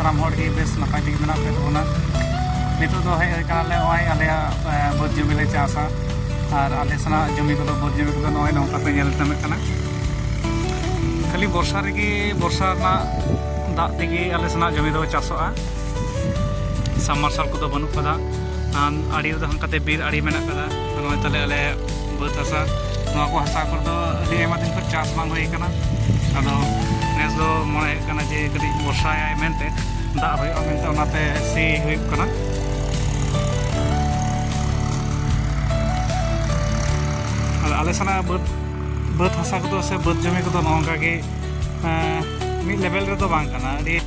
सानाम हर के बेस नपाय तक मेना पे तबना नितो दो हेज कानाले नय आले बद जमी ले चासा और आले सना जमी को बद जमी को नय नौका पे नेल तमे कना खाली बर्षा रेगी बर्षा ना दाग तेगी आले सना जमी दो चासोआ सबमार्शल को बनू कदा आड़ी दो हंकाते बीर आड़ी मेना कदा नय तले आले बद हासा नवा को हासा को दो अभी एमा दिन को चास बांग होई कना अदो नेस दो मने कना जे कदी बर्षा आय मेनते दाग होय मेनते ओनाते सी होय कना आले सना बद हासा को से बद जमी को नौका के मिड लेवल रे तो बांग कना अभी